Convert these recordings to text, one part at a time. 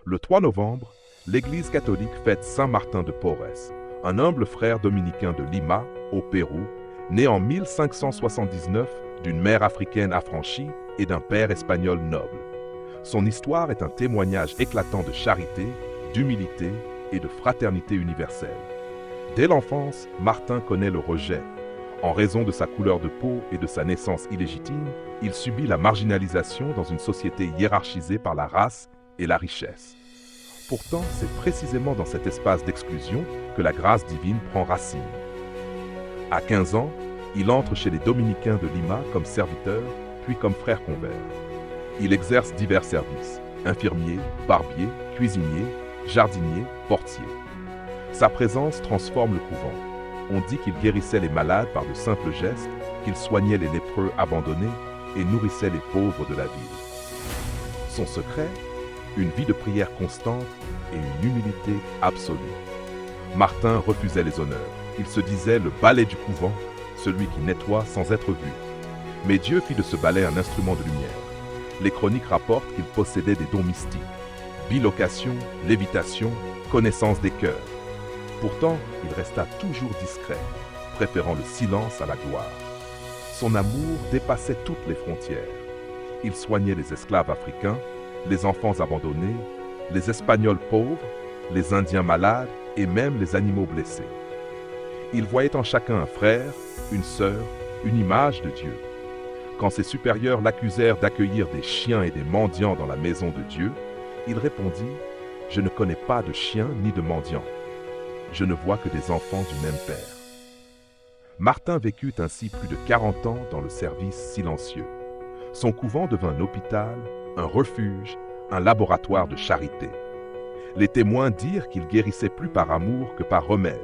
Le 3 novembre, l'Église catholique fête Saint Martin de Porres, un humble frère dominicain de Lima, au Pérou, né en 1579 d'une mère africaine affranchie et d'un père espagnol noble. Son histoire est un témoignage éclatant de charité, d'humilité et de fraternité universelle. Dès l'enfance, Martin connaît le rejet. En raison de sa couleur de peau et de sa naissance illégitime, il subit la marginalisation dans une société hiérarchisée par la race et la richesse. Pourtant, c'est précisément dans cet espace d'exclusion que la grâce divine prend racine. À 15 ans, il entre chez les Dominicains de Lima comme serviteur, puis comme frère convers. Il exerce divers services: infirmier, barbier, cuisinier, jardinier, portier. Sa présence transforme le couvent. On dit qu'il guérissait les malades par de simples gestes, qu'il soignait les lépreux abandonnés et nourrissait les pauvres de la ville. Son secret? Une vie de prière constante et une humilité absolue. Martin refusait les honneurs. Il se disait le balai du couvent, celui qui nettoie sans être vu. Mais Dieu fit de ce balai un instrument de lumière. Les chroniques rapportent qu'il possédait des dons mystiques: bilocation, lévitation, connaissance des cœurs. Pourtant, il resta toujours discret, préférant le silence à la gloire. Son amour dépassait toutes les frontières. Il soignait les esclaves africains, les enfants abandonnés, les Espagnols pauvres, les Indiens malades et même les animaux blessés. Il voyait en chacun un frère, une sœur, une image de Dieu. Quand ses supérieurs l'accusèrent d'accueillir des chiens et des mendiants dans la maison de Dieu, il répondit: « Je ne connais pas de chiens ni de mendiants. Je ne vois que des enfants du même Père. » Martin vécut ainsi plus de 40 ans dans le service silencieux. Son couvent devint un hôpital, un refuge, un laboratoire de charité. Les témoins dirent qu'il guérissait plus par amour que par remède.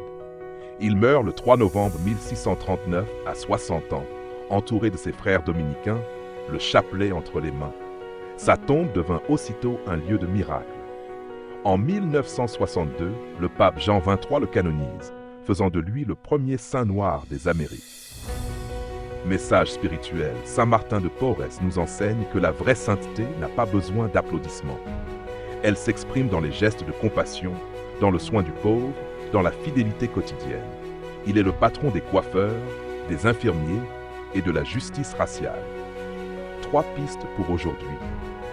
Il meurt le 3 novembre 1639 à 60 ans, entouré de ses frères dominicains, le chapelet entre les mains. Sa tombe devint aussitôt un lieu de miracle. En 1962, le pape Jean XXIII le canonise, faisant de lui le premier saint noir des Amériques. Message spirituel: Saint Martin de Porres nous enseigne que la vraie sainteté n'a pas besoin d'applaudissements. Elle s'exprime dans les gestes de compassion, dans le soin du pauvre, dans la fidélité quotidienne. Il est le patron des coiffeurs, des infirmiers et de la justice raciale. 3 pistes pour aujourd'hui.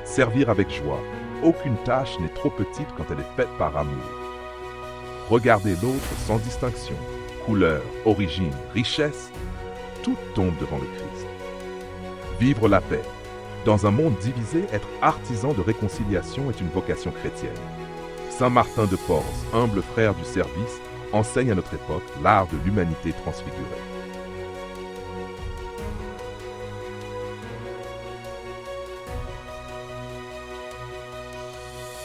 Servir avec joie. Aucune tâche n'est trop petite quand elle est faite par amour. Regarder l'autre sans distinction. Couleur, origine, richesse, tout tombe devant le Christ. Vivre la paix. Dans un monde divisé, être artisan de réconciliation est une vocation chrétienne. Saint Martin de Porres, humble frère du service, enseigne à notre époque l'art de l'humanité transfigurée.